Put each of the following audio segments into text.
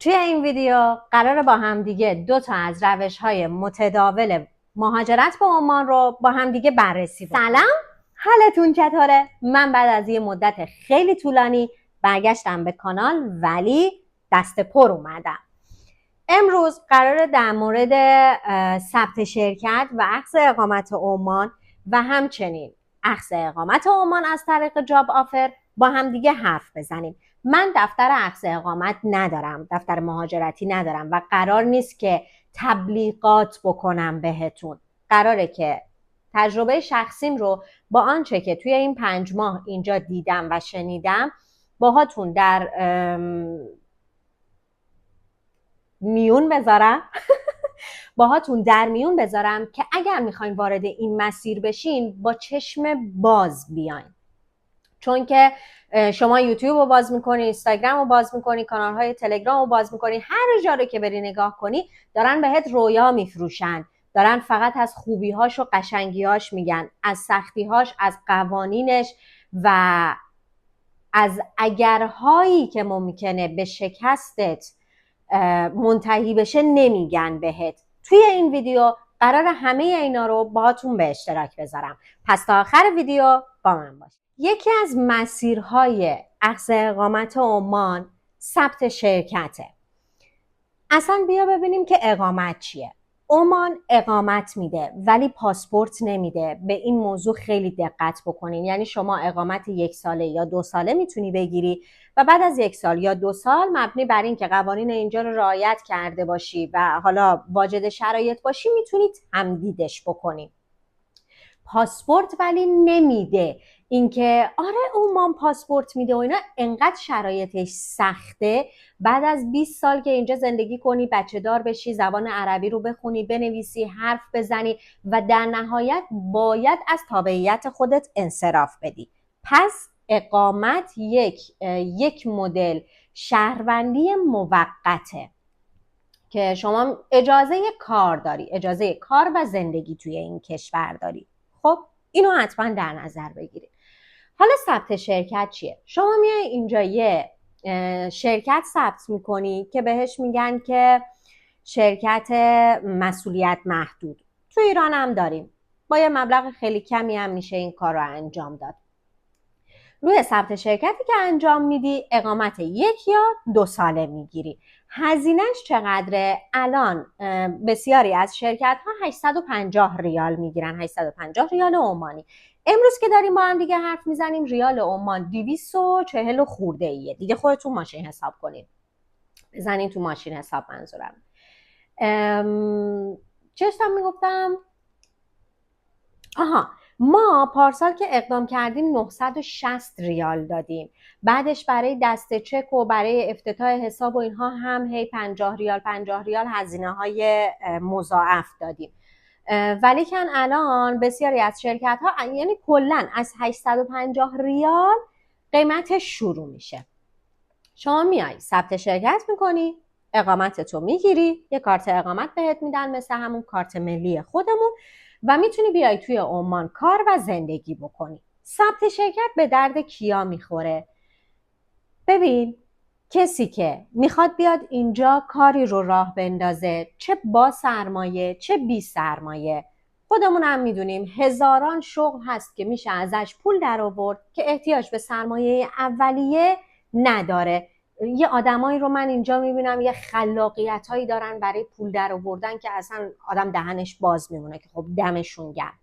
توی این ویدیو قراره با هم دیگه 2 تا از روش‌های متداول مهاجرت به عمان رو با هم دیگه بررسی بکنیم. سلام، حالتون چطوره؟ من بعد از یه مدت خیلی طولانی برگشتم به کانال، ولی دست پر اومدم. امروز قراره در مورد ثبت شرکت و اخذ اقامت عمان و همچنین اخذ اقامت عمان از طریق جاب آفر با هم دیگه حرف بزنیم. من دفتر اخذ اقامت ندارم، دفتر مهاجرتی ندارم و قرار نیست که تبلیغات بکنم بهتون. قراره که تجربه شخصیم رو با آنچه که توی این 5 ماه اینجا دیدم و شنیدم باهاتون در میون بذارم که اگر میخواین وارد این مسیر بشین با چشم باز بیاین. چون که شما یوتیوب رو باز میکنی، اینستاگرام رو باز میکنی، کانالهای تلگرام رو باز میکنی، هر جا رو که بری نگاه کنی دارن بهت رویا میفروشن، دارن فقط از خوبیهاش و قشنگیهاش میگن، از سختیهاش، از قوانینش و از اگرهایی که ممکنه به شکستت منتهی بشه نمیگن بهت. توی این ویدیو قرار همه اینا رو باهاتون به اشتراک بذارم، پس تا آخر ویدیو با من باش. یکی از مسیرهای اخذ اقامت عمان ثبت شرکته. اصلا بیا ببینیم که اقامت چیه. عمان اقامت میده ولی پاسپورت نمیده. به این موضوع خیلی دقت بکنین. یعنی شما اقامت 1 ساله یا 2 ساله میتونی بگیری و بعد از 1 سال یا 2 سال مبنی بر این که قوانین اینجا رو رعایت کرده باشی و حالا واجد شرایط باشی میتونی تمدیدش بکنی. پاسپورت ولی نمیده. اینکه آره عمان پاسپورت میده و اینا انقدر شرایطش سخته. بعد از 20 سال که اینجا زندگی کنی، بچه دار بشی، زبان عربی رو بخونی، بنویسی، حرف بزنی و در نهایت باید از تابعیت خودت انصراف بدی. پس اقامت یک مدل شهروندی موقته که شما اجازه کار داری، اجازه کار و زندگی توی این کشور داری. خب اینو حتما در نظر بگیرید. حالا ثبت شرکت چیه؟ شما میای اینجا یه شرکت ثبت میکنی که بهش میگن که شرکت مسئولیت محدود. تو ایران هم داریم، با یه مبلغ خیلی کمی هم میشه این کار رو انجام داد. روی ثبت شرکتی که انجام میدی اقامت 1 یا 2 ساله میگیری. هزینهش چقدره؟ الان بسیاری از شرکت ها 850 ریال میگیرن، 850 ریال عمانی. امروز که داریم با هم دیگه حرف میزنیم ریال عمان 240 خورده ایه. دیگه خودتون ماشین حساب کنید، بزنین تو ماشین حساب. منظورم چشتم میگفتم ما پارسال که اقدام کردیم 960 ریال دادیم. بعدش برای دست چک و برای افتتاح حساب و اینها هم هی 50 ریال هزینه های مضاعف دادیم. ولیکن الان بسیاری از شرکت ها یعنی کلن از 850 ریال قیمتش شروع میشه. شما میای ثبت شرکت میکنی، اقامتتو میگیری، یه کارت اقامت بهت میدن مثل همون کارت ملی خودمون و میتونی بیای توی عمان کار و زندگی بکنی. ثبت شرکت به درد کیا میخوره؟ ببین، کسی که میخواد بیاد اینجا کاری رو راه بندازه، چه با سرمایه چه بی سرمایه. خودمون هم میدونیم هزاران شغل هست که میشه ازش پول در آورد که احتیاج به سرمایه اولیه نداره. یه آدمایی رو من اینجا میبینم یه خلاقیت هایی دارن برای پول در آوردن که اصلا آدم دهنش باز میمونه که خب دمشون گرم.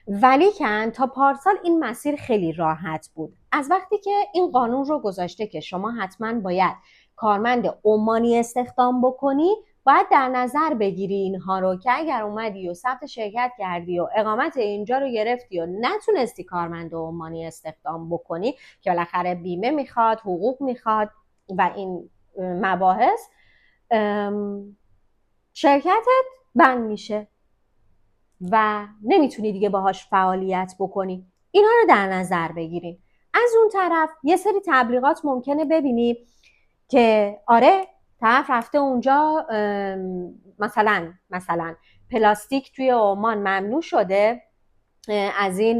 ولیکن تا پارسال این مسیر خیلی راحت بود. از وقتی که این قانون رو گذاشته که شما حتما باید کارمند عمانی استخدام بکنی، باید در نظر بگیری اینها رو که اگر اومدی و ثبت شرکت کردی و اقامت اینجا رو گرفتی و نتونستی کارمند عمانی استخدام بکنی که بالاخره بیمه میخواد، حقوق میخواد و این مباحث، شرکتت بند میشه و نمیتونی دیگه باهاش فعالیت بکنی. اینا رو در نظر بگیرین. از اون طرف یه سری تبلیغات ممکنه ببینی که آره طرف رفته اونجا مثلا پلاستیک توی عمان ممنوع شده، از این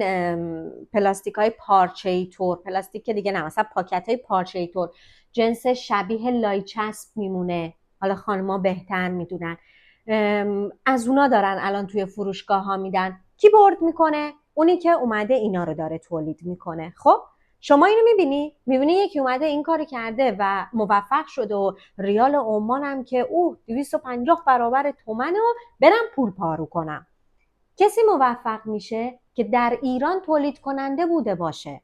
پلاستیک های پارچه‌ای طور، پلاستیک که دیگه نه، مثلا پاکت های پارچه‌ای طور جنس شبیه لایچسب میمونه، حالا خانما بهتر میدونن. از اونا دارن الان توی فروشگاه ها میدن. کی برد میکنه؟ اونی که اومده اینا رو داره تولید میکنه. خب شما اینو میبینی یکی اومده این کار کرده و موفق شده و ریال عمان هم که 250 برابر تومنه و برم پول پارو کنم. کسی موفق میشه که در ایران تولید کننده بوده باشه،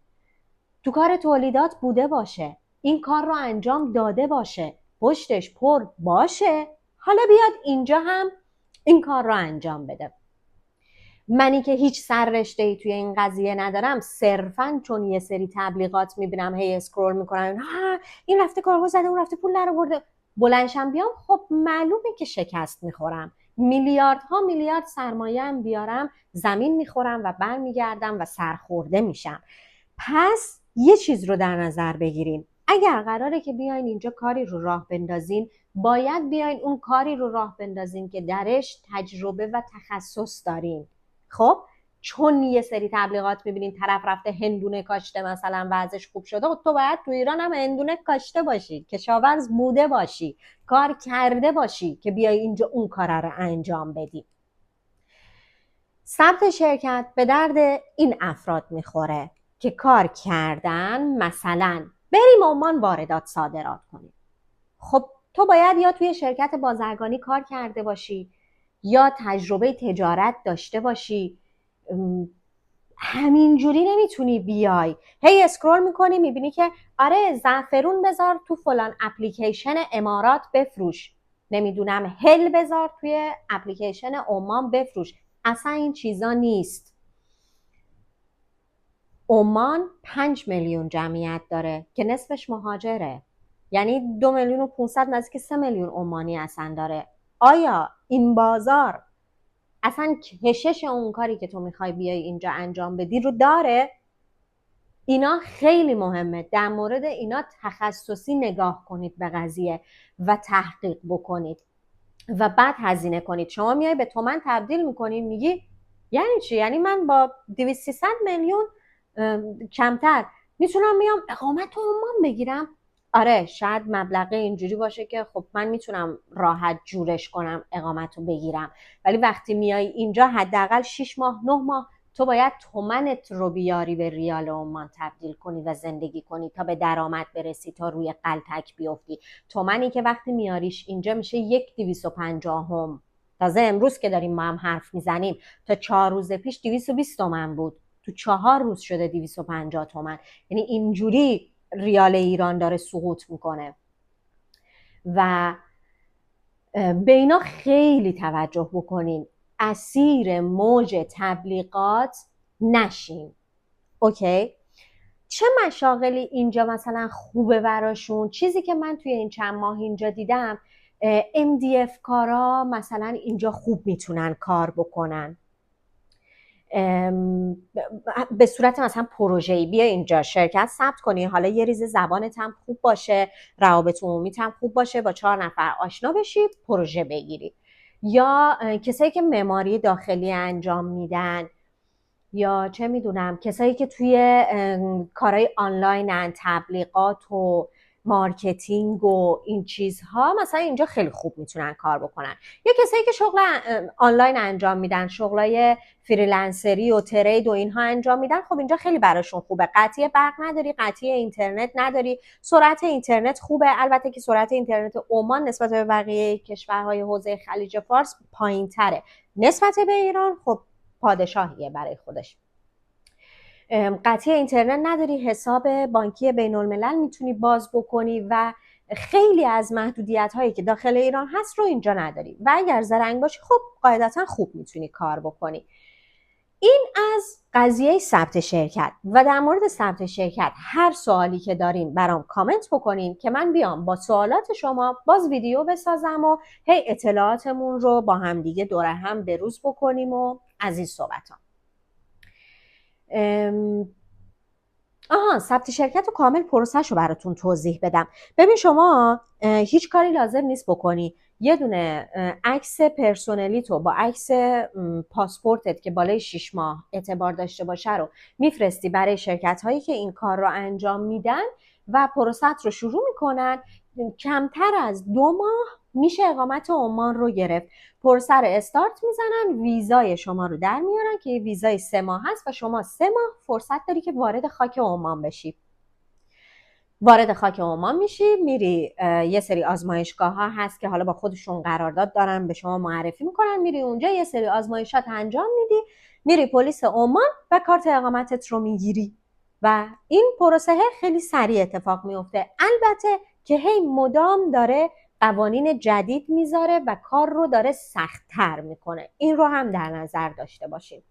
تو کار تولیدات بوده باشه، این کار رو انجام داده باشه، پشتش پر باشه، حالا بیاد اینجا هم این کار رو انجام بده. منی که هیچ سررشته‌ای توی این قضیه ندارم، صرفاً چون یه سری تبلیغات میبینم هی اسکرول میکنم این رفته کارگاه زده، اون رفته پول درآورده، بلندشم بیام، خب معلومه که شکست میخورم. میلیاردها میلیارد سرمایه هم بیارم، زمین میخورم و برمیگردم و سرخورده میشم. پس یه چیز رو در نظر بگیرین، اگر قراره که بیاین اینجا کاری رو راه بندازین، باید بیاین اون کاری رو راه بندازین که درش تجربه و تخصص دارین. خب چون یه سری تبلیغات میبینین طرف رفته هندونه کاشته مثلا وضعش خوب شده، تو باید تو ایران هم هندونه کاشته باشی، کشاورز بوده باشی، کار کرده باشی که بیای اینجا اون کار رو انجام بدی. ثبت شرکت به درد این افراد میخوره که کار کردن، مثلا بریم عمان واردات صادرات کنیم. خب تو باید یا توی شرکت بازرگانی کار کرده باشی یا تجربه تجارت داشته باشی. همینجوری نمیتونی بیای هی اسکرول میکنی میبینی که آره زعفرون بذار تو فلان اپلیکیشن امارات بفروش، نمیدونم هل بذار توی اپلیکیشن عمان بفروش. اصلا این چیزا نیست. عمان 5 میلیون جمعیت داره که نصفش مهاجره، یعنی 2,500,000 نزدیک 3 میلیون عمانی اصلا داره. آیا این بازار اصلا کشش اون کاری که تو میخوای بیای اینجا انجام بدی رو داره؟ اینا خیلی مهمه، در مورد اینا تخصصی نگاه کنید به قضیه و تحقیق بکنید و بعد هزینه کنید. شما میای به تومن تبدیل میکنید، میگی یعنی چی؟ یعنی من با 200-300 میلیون کمتر میتونم میام اقامت تو عمان بگیرم؟ آره شاید مبلغ اینجوری باشه که خب من میتونم راحت جورش کنم اقامت رو بگیرم، ولی وقتی میای اینجا حداقل 6 ماه 9 ماه تو باید تومنت رو بیاری به ریال عمان تبدیل کنی و زندگی کنی تا به درآمد برسی، تا روی قلتک بیفتی. تومنی که وقتی میاریش اینجا میشه 1,250. تازه امروز که داریم ما هم حرف میزنیم، تا 4 روز پیش 220 تومن بود، تو 4 روز شده 250 تومن. یعنی اینجوری ریال ایران داره سقوط میکنه و به اینا خیلی توجه بکنین، اسیر موج تبلیغات نشین. اوکی؟ چه مشاغلی اینجا مثلا خوبه براشون؟ چیزی که من توی این چند ماه اینجا دیدم، MDF کارا مثلا اینجا خوب میتونن کار بکنن به صورت مثلا پروژه‌ای. بیا اینجا شرکت ثبت کنی، حالا یه ریز زبانت هم خوب باشه، روابط عمومیت هم خوب باشه، با 4 نفر آشنا بشی، پروژه بگیری. یا کسایی که معماری داخلی انجام میدن، یا چه میدونم کسایی که توی کارهای آنلاینن، تبلیغات و مارکتینگ و این چیزها، مثلا اینجا خیلی خوب میتونن کار بکنن. یا کسایی که شغل آنلاین انجام میدن، شغلای فریلنسری و ترید و اینها انجام میدن، خب اینجا خیلی براشون خوبه. قطعی برق نداری، قطعی اینترنت نداری، سرعت اینترنت خوبه. البته که سرعت اینترنت عمان نسبت به بقیه کشورهای حوزه خلیج فارس پایین‌تره نسبت به ایران. خب پادشاهیه برای خودش. قطعی اینترنت نداری، حساب بانکی بین الملل میتونی باز بکنی و خیلی از محدودیت هایی که داخل ایران هست رو اینجا نداری و اگر زرنگ باشی خب قاعدتا خوب میتونی کار بکنی. این از قضیه ثبت شرکت. و در مورد ثبت شرکت هر سوالی که دارین برام کامنت بکنین که من بیام با سوالات شما باز ویدیو بسازم و هی اطلاعاتمون رو با هم دیگه دور هم بروز بکنیم و از این صحبت ها. ثبت شرکت رو کامل پروسش رو براتون توضیح بدم. ببین شما هیچ کاری لازم نیست بکنی، یه دونه عکس پرسونلی تو با عکس پاسپورتت که بالای 6 ماه اعتبار داشته باشه رو میفرستی برای شرکت هایی که این کار رو انجام میدن و پروسه رو شروع میکنن. کمتر از 2 ماه میشه اقامت عمان رو گرفت. پروسه رو استارت میزنن، ویزای شما رو در میارن که ویزای 3 ماه هست و شما 3 ماه فرصت داری که وارد خاک عمان بشی. وارد خاک عمان میشی، میری یه سری آزمایشگاه ها هست که حالا با خودشون قرارداد دارن، به شما معرفی میکنن، میری اونجا یه سری آزمایشات انجام میدی، میری پلیس عمان و کارت اقامتت رو میگیری و این پروسه خیلی سریع اتفاق میفته. البته که هی مدام داره قوانین جدید میذاره و کار رو داره سخت‌تر میکنه، این رو هم در نظر داشته باشید.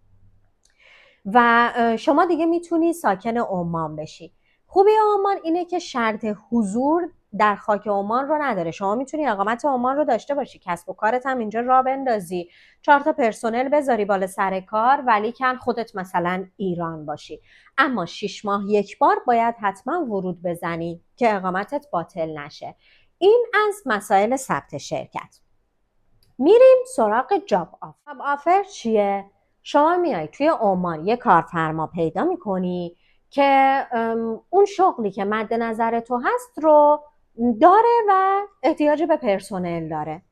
و شما دیگه میتونی ساکن عمان بشی. خوبی عمان اینه که شرط حضور در خاک عمان رو نداره. شما میتونی اقامت عمان رو داشته باشی، کسب و کارت هم اینجا راه بندازی، 4 تا پرسنل بذاری بالا سر کار، ولی کن خودت مثلا ایران باشی. اما 6 ماه یک بار باید حتما ورود بزنی که اقامتت باطل نشه. این از مسائل ثبت شرکت. میریم سراغ جاب آفر. جاب آفر چیه؟ شما میای توی عمان یه کارفرما پیدا میکنی که اون شغلی که مد نظر تو هست رو داره و احتیاج به پرسنل داره.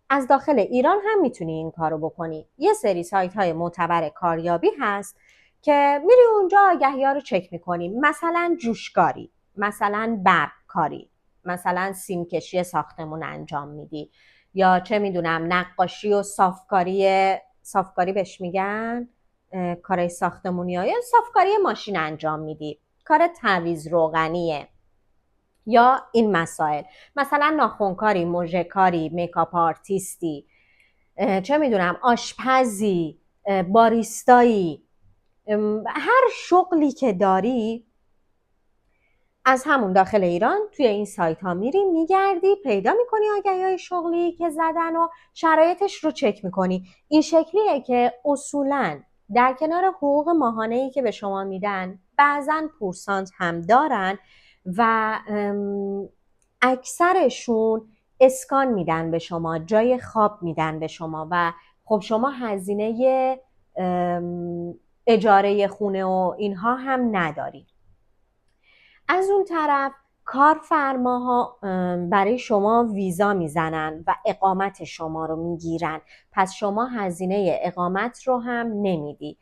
از داخل ایران هم میتونی این کارو بکنی. یه سری سایت های معتبر کاریابی هست که میری اونجا آگهی ها رو چک میکنی، مثلا جوشکاری، مثلا برقکاری، مثلا سیمکشی ساختمون انجام میدی، یا چه میدونم نقاشی و صافکاری بهش میگن، کارهای ساختمونی ها، یا صافکاری ماشین انجام میدی، کار تعویض روغنیه، یا این مسائل، مثلا ناخنکاری، مژه‌کاری، میکاپ آرتیستی، چه میدونم آشپزی، باریستایی، هر شغلی که داری از همون داخل ایران توی این سایت ها میری، میگردی، پیدا میکنی آگهی های شغلی که زدن و شرایطش رو چک میکنی. این شکلیه که اصولاً در کنار حقوق ماهانه‌ای که به شما میدن بعضاً پورسانت هم دارن و اکثرشون اسکان میدن به شما، جای خواب میدن به شما و خب شما هزینه اجاره خونه و اینها هم نداری. از اون طرف کارفرماها برای شما ویزا میزنن و اقامت شما رو میگیرن، پس شما هزینه اقامت رو هم نمیدی.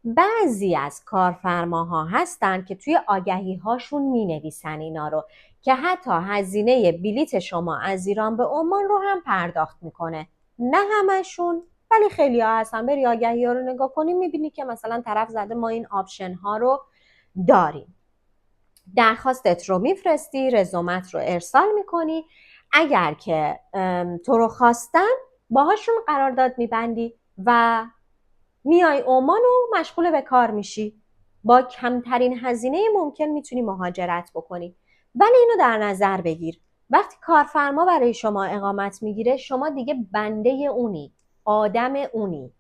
بعضی از کارفرماها هستن که توی آگهی هاشون مینویسن اینا رو که حتی هزینه بلیت شما از ایران به عمان رو هم پرداخت میکنه. نه همشون، ولی خیلی ها هستن. بری آگهی ها رو نگاه کنی میبینی که مثلا طرف زده ما این آپشن ها رو داریم. درخواستت رو میفرستی، رزومت رو ارسال میکنی، اگر که تو رو خواستن باهاشون قرارداد میبندی و میای عمان و مشغول به کار میشی. با کمترین هزینه ممکن میتونی مهاجرت بکنی. ولی اینو در نظر بگیر، وقتی کارفرما برای شما اقامت میگیره شما دیگه بنده اونی، آدم اونی.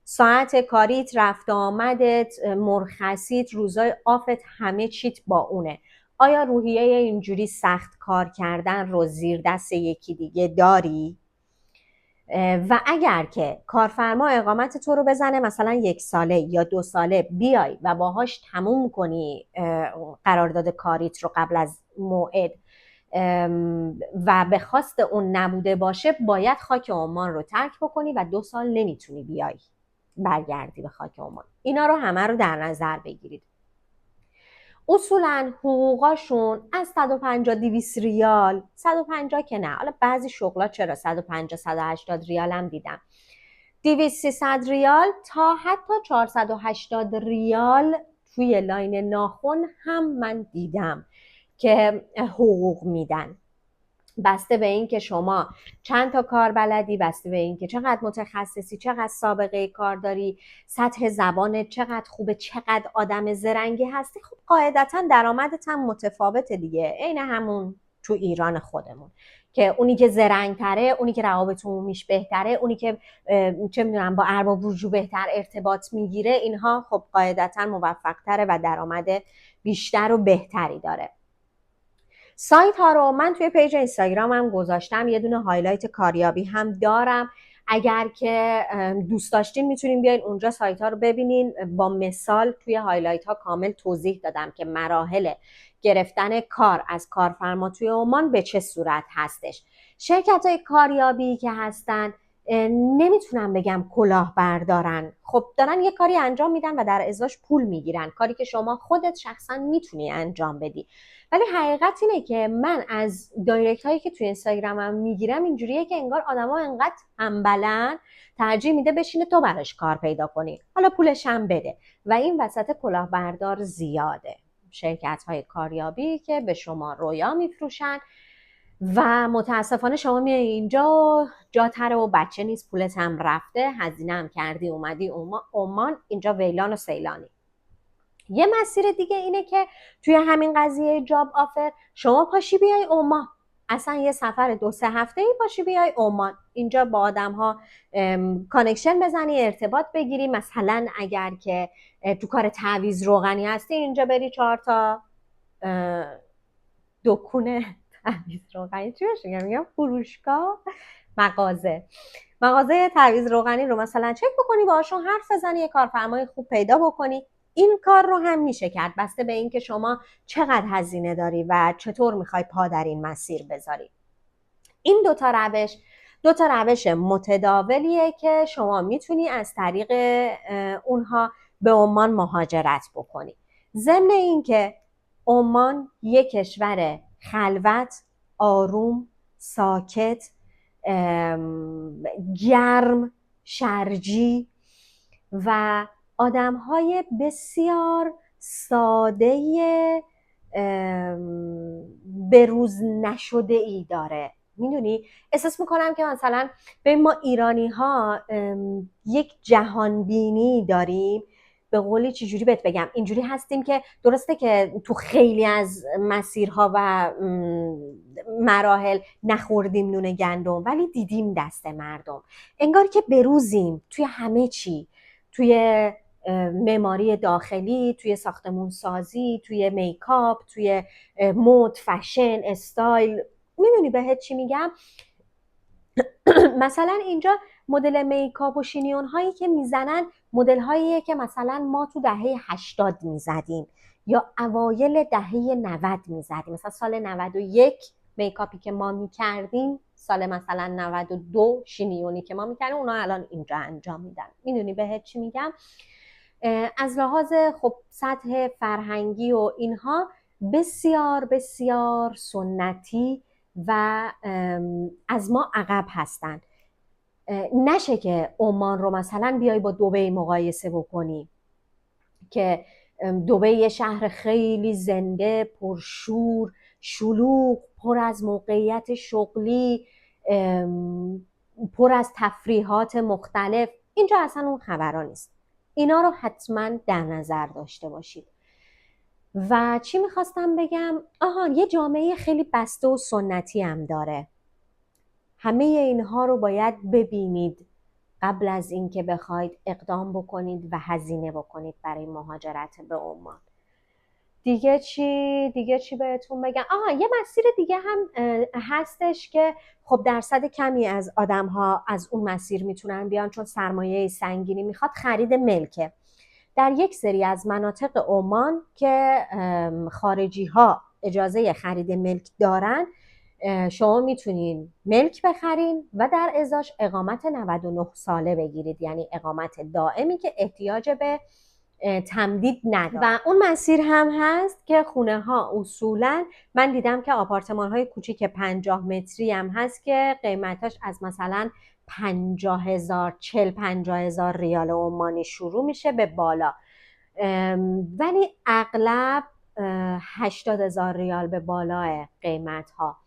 ساعت کاریت، رفت آمدت، مرخصیت، روزای آفت، همه چیت با اونه. آیا روحیه اینجوری سخت کار کردن رو زیر دست یکی دیگه داری؟ و اگر که کارفرما اقامت تو رو بزنه مثلا 1 ساله یا 2 ساله، بیای و باهاش تموم کنی قرارداد کاریت رو قبل از موعد و به خواست اون نبوده باشه، باید خاک عمان رو ترک بکنی و 2 سال نمیتونی بیای برگردی به خاک عمان. اینا رو همه رو در نظر بگیرید. اصولا حقوقاشون از 150-200 ریال، 150 که نه، حالا بعضی شغلا چرا 150-180 ریال هم دیدم، 200-300 ریال تا حتی 480 ریال توی لاین ناخن هم من دیدم که حقوق میدن. بسته به این که شما چند تا کار بلدی، بسته به این که چقدر متخصصی، چقدر سابقه کار داری، سطح زبانت چقدر خوبه، چقدر آدم زرنگی هستی. خب قاعدتا درآمدت هم متفاوته دیگه، عین همون تو ایران خودمون که اونی که زرنگ‌تره، اونی که روابط عمومیش بهتره، اونی که چه میدونم با ارباب رجوع بهتر ارتباط میگیره، اینها خب قاعدتا موفق‌تره و درآمد بیشتر و بهتری داره. سایت ها رو من توی پیج اینستاگرامم گذاشتم، یه دونه هایلایت کاریابی هم دارم. اگر که دوست داشتین میتونین بیاین اونجا سایت ها رو ببینین. با مثال توی هایلایت ها کامل توضیح دادم که مراحل گرفتن کار از کارفرما توی عمان به چه صورت هستش. شرکت های کاریابی که هستن نمیتونم بگم کلاهبردارن، خب دارن یه کاری انجام میدن و در ازاش پول میگیرن، کاری که شما خودت شخصا میتونی انجام بدی. ولی حقیقت اینه که من از دایرکت هایی که توی اینستاگرامم میگیرم اینجوریه که انگار آدما انقدر تنبلن، ترجیح میده بشینه تو براش کار پیدا کنی، حالا پولش هم بده. و این وسط کلاهبردار زیاده، شرکت های کاریابی که به شما رویا میفروشن و متاسفانه شما میای اینجا جاتره و بچه نیست، پولت هم رفته، هزینه هم کردی اومدی عمان، اینجا ویلان و سیلانی. یه مسیر دیگه اینه که توی همین قضیه جاب آفر شما پاشی بیای عمان، اصلا یه سفر 2-3 هفته‌ای پاشی بیای عمان، اینجا با آدم ها کانکشن بزنی، ارتباط بگیری. مثلا اگر که تو کار تعویض روغنی هستی اینجا بری 4 تا دکونه تعویض روغنی، چی بهش میگم فروشگاه، مغازه تعویض روغنی رو مثلا چک بکنی، باهاشون حرف بزنی، یه کارفرمای خوب پیدا بکنی. این کار رو هم میشه کرد، بسته به این که شما چقدر هزینه داری و چطور میخوای پا در این مسیر بذاری. این دو تا روش متداولیه که شما میتونی از طریق اونها به عمان مهاجرت بکنی. ضمن این که عمان یک کشور خلوت، آروم، ساکت، گرم، شرجی و آدم‌های بسیار ساده بروز نشده ای داره. میدونی احساس میکنم که مثلا به ما ایرانی ها یک جهانبینی داریم، به قولی چجوری بهت بگم، اینجوری هستیم که درسته که تو خیلی از مسیرها و مراحل نخوردیم نون گندم، ولی دیدیم دست مردم، انگار که بروزیم توی همه چی، توی معماری داخلی، توی ساختمون سازی، توی میکاپ، توی مد، فشن، استایل. میدونی بهت چی میگم؟ مثلا اینجا مدل میکاپ و شینیون هایی که میزنن مدل هاییه که مثلا ما تو دهه 80 میزدیم یا اوایل دهه 90 میزدیم. مثلا سال 91 میکاپی که ما میکردیم، سال مثلا 92 شینیونی که ما میکردیم، اونا الان اینجا انجام میدن. میدونی بهت چی میگم؟ از لحاظ خب سطح فرهنگی و اینها بسیار بسیار سنتی و از ما عقب هستن. نشه که عمان رو مثلا بیای با دبی مقایسه بکنی که دبی یه شهر خیلی زنده، پرشور، شلوغ، پر از موقعیت شغلی، پر از تفریحات مختلف. اینجا اصلا اون خبرها نیست. اینا رو حتما در نظر داشته باشید. و چی میخواستم بگم؟ یه جامعه خیلی بسته و سنتی هم داره. همه اینها رو باید ببینید قبل از اینکه بخواید اقدام بکنید و هزینه بکنید برای مهاجرت به عمان. دیگه چی بهتون بگم؟ یه مسیر دیگه هم هستش که خب درصد کمی از آدم‌ها از اون مسیر میتونن بیان، چون سرمایه سنگینی میخواد، خرید ملکه. در یک سری از مناطق عمان که خارجی ها اجازه خرید ملک دارن، شما میتونین ملک بخرین و در ازاش اقامت 99 ساله بگیرید، یعنی اقامت دائمی که احتیاج به تمدید نداره. و اون مسیر هم هست که خونه ها اصولا من دیدم که آپارتمان های کوچیک 50 متری هم هست که قیمتاش از مثلا 50,000 40-50,000 ریال عمانی شروع میشه به بالا، ولی اغلب 80,000 ریال به بالای قیمت ها.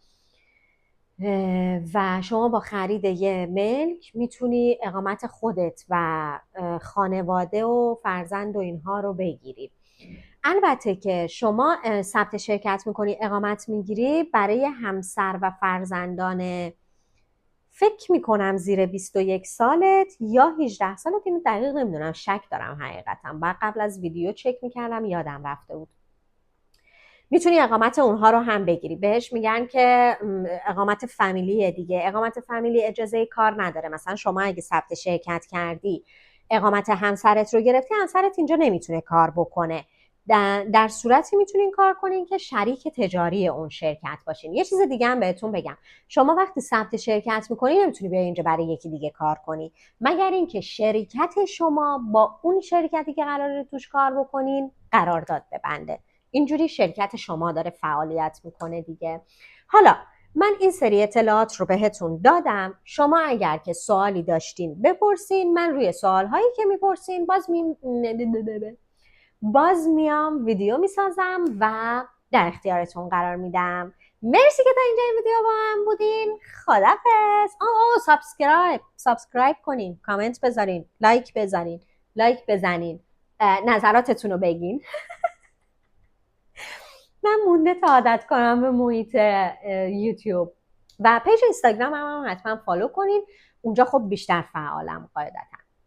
و شما با خرید یه ملک میتونی اقامت خودت و خانواده و فرزند و اینها رو بگیری. البته که شما ثبت شرکت میکنی، اقامت میگیری برای همسر و فرزندان فکر میکنم زیر 21 سالت یا 18 سالت، اینو دقیق نمیدونم، شک دارم حقیقتا، بعد قبل از ویدیو چک میکردم یادم رفته بود. میتونی اقامت اونها رو هم بگیری. بهش میگن که اقامت فامیلیه دیگه. اقامت فامیلی اجازه کار نداره. مثلا شما اگه ثبت شرکت کردی اقامت همسرت رو گرفتی، همسرت اینجا نمیتونه کار بکنه. در صورتی میتونین کار کنین که شریک تجاری اون شرکت باشین. یه چیز دیگه هم بهتون بگم، شما وقتی ثبت شرکت میکنی نمیتونی بیای اینجا برای یکی دیگه کار کنی، مگر اینکه شرکت شما با اون شرکتی که قراره توش کار بکنین قرارداد ببنده. اینجوری شرکت شما داره فعالیت میکنه دیگه. حالا من این سری اطلاعات رو بهتون دادم. شما اگر که سوالی داشتین بپرسین، من روی سوالهایی که میپرسین باز میام ویدیو میسازم و در اختیارتون قرار میدم. مرسی که تا اینجا این ویدیو با هم بودین. خدافظ. سابسکرایب کنین، کامنت بذارین، لایک بزنین، نظراتتون رو بگین. من مونده تا عادت کنم به محیط یوتیوب. و پیج اینستاگرام هم حتما فالو کنین، اونجا خب بیشتر فعالم قاعدتا.